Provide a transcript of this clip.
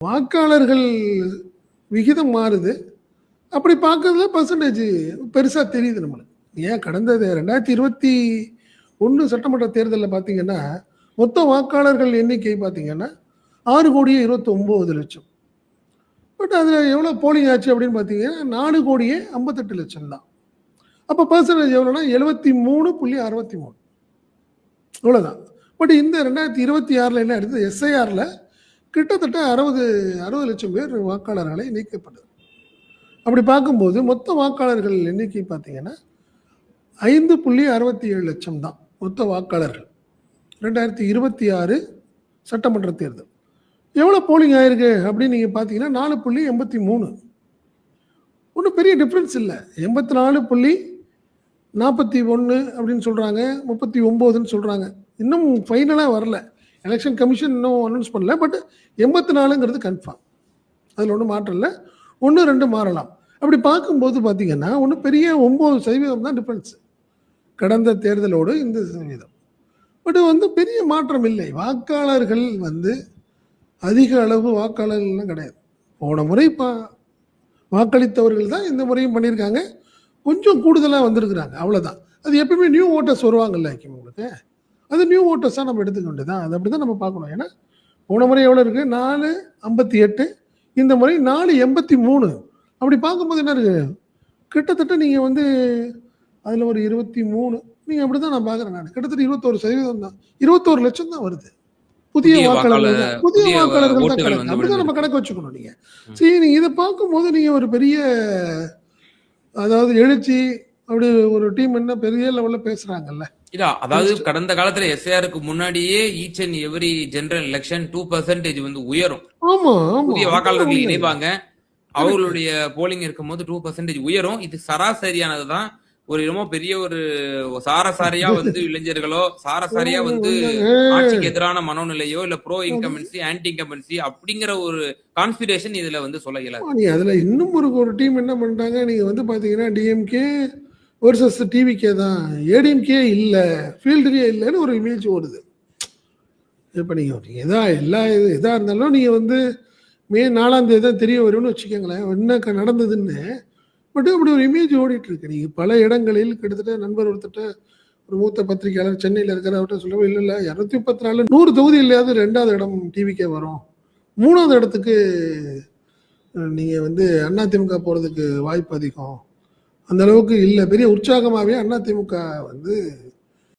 வாக்காளர்கள் விகிதம் மாறுது. அப்படி பார்க்கறதுல பெர்சன்டேஜ் பெருசா தெரியுது நம்மளுக்கு. ஏன் கடந்த 2021 சட்டமன்ற தேர்தலில் பார்த்தீங்கன்னா, மொத்த வாக்காளர்கள் எண்ணிக்கை பார்த்தீங்கன்னா 6,29,00,000. பட் அதில் எவ்வளோ போலிங் ஆச்சு அப்படின்னு பார்த்தீங்கன்னா 4,58,00,000 தான். அப்போ பெர்சன்டேஜ் எவ்வளோனா 73.63 இவ்வளோதான். பட் இந்த 2026 என்ன எடுத்தது, எஸ்ஐஆரில் கிட்டத்தட்ட 60 லட்சம் பேர் வாக்காளர்களை நீக்கப்பட்டது. அப்படி பார்க்கும்போது மொத்த வாக்காளர்கள் எண்ணிக்கை பார்த்தீங்கன்னா 5.67 லட்சம் தான் மொத்த வாக்காளர்கள். 2026 சட்டமன்ற தேர்தல் எவ்வளோ போலிங் ஆயிருக்கு அப்படின்னு நீங்கள் பார்த்தீங்கன்னா 4.83. ஒன்றும் பெரிய டிஃப்ரென்ஸ் இல்லை. 84.41 அப்படின்னு சொல்கிறாங்க, 39ன்னு சொல்கிறாங்க. இன்னும் ஃபைனலாக வரல. எலெக்ஷன் கமிஷன் இன்னும் அனௌன்ஸ் பண்ணல. பட் 84ங்கிறது கன்ஃபார்ம். அதில் ஒன்றும் மாற்றம் இல்லை. 1-2 மாறலாம். அப்படி பார்க்கும்போது பார்த்தீங்கன்னா ஒன்றும் பெரிய 9% தான் டிஃப்ரென்ஸ் கடந்த தேர்தலோடு இந்த சதவீதம். பட் பெரிய மாற்றம் இல்லை. வாக்காளர்கள் அதிக அளவு வாக்காளர்கள்லாம் கிடையாது. போன முறை வாக்களித்தவர்கள் தான் இந்த முறையும் பண்ணியிருக்காங்க. கொஞ்சம் கூடுதலாக வந்திருக்கிறாங்க, அவ்வளோதான். அது எப்பவுமே நியூ ஓட்டர்ஸ் வருவாங்கல்ல உங்களுக்கு, அது நியூ ஓட்டர்ஸாக நம்ம எடுத்துக்க வேண்டியதான். அது அப்படி தான் நம்ம பார்க்கணும். ஏன்னா போன முறை எவ்வளோ இருக்குது, 458, இந்த முறை 483. அப்படி பார்க்கும்போது என்ன இருக்குது, கிட்டத்தட்ட நீங்கள் அதில் ஒரு 23, நீங்கள் அப்படி தான் நான் பார்க்குறேன். நான் கிட்டத்தட்ட 21% தான், 21 லட்சம் தான் வருது. புதிய வாக்காளர்கள் தான் கணக்கு. அப்படிதான் நம்ம கணக்கு வச்சுக்கணும். நீங்கள் சரி, நீங்கள் இதை பார்க்கும்போது நீங்கள் ஒரு பெரிய எழுச்சி அப்படி ஒரு டீம் என்ன பெரிய லெவலில் பேசுகிறாங்கல்ல. இல்ல, அதாவது கடந்த காலத்துல எஸ்ஐஆருக்கு முன்னாடியே each and every general election 2% உயரும். ஆமா, புதிய வாக்காளர்கள் இணைப்பாங்க. அவர்களுடைய போலிங் இருக்கும்போது 2% உயரும். இது சராசரியானதுதான். ஒரு ரொம்ப பெரிய ஒரு சாரசாரியா இளைஞர்களோ சாரசாரியா ஆட்சிக்கு எதிரான மனோநிலையோ இல்ல ப்ரோ இன்கம்பன்சி ஆன்டி இன்கம்பன்சி அப்படிங்கிற ஒரு கான்ஸ்பிரேஷன் இதுல சொல்ல இயலாது. அதுல இன்னும் ஒரு டீம் என்ன பண்ணிட்டாங்க, நீங்க பாத்தீங்கன்னா டிஎம்கே வர்சஸ் டிவிகே தான், ஏடிஎம்கே இல்ல, ஃபீல்டுலயே இல்லைன்னு ஒரு இமேஜ் ஓடுது. இப்ப நீங்க எதா இருந்தாலும் நீங்க மே 4ஆம் தேதி தான் தெரிய வரும்னு வச்சுக்கோங்களேன் என்ன நடந்ததுன்னு. பட் அப்படி ஒரு இமேஜ் ஓடிட்டு இருக்கு. நீங்க பல இடங்களில் கிட்டத்தட்ட நண்பர் ஒருத்தட்ட, ஒரு மூத்த பத்திரிகையாளர் சென்னையில் இருக்கிற அவர்கிட்ட சொல்லவும், இல்லை 234 100 தொகுதி இல்லையாவது 2வது இடம் டிவிக்கே வரும், 3வது இடத்துக்கு நீங்க அதிமுக போறதுக்கு வாய்ப்பு அதிகம், அந்த அளவுக்கு இல்லை, பெரிய உற்சாகமாகவே அதிமுக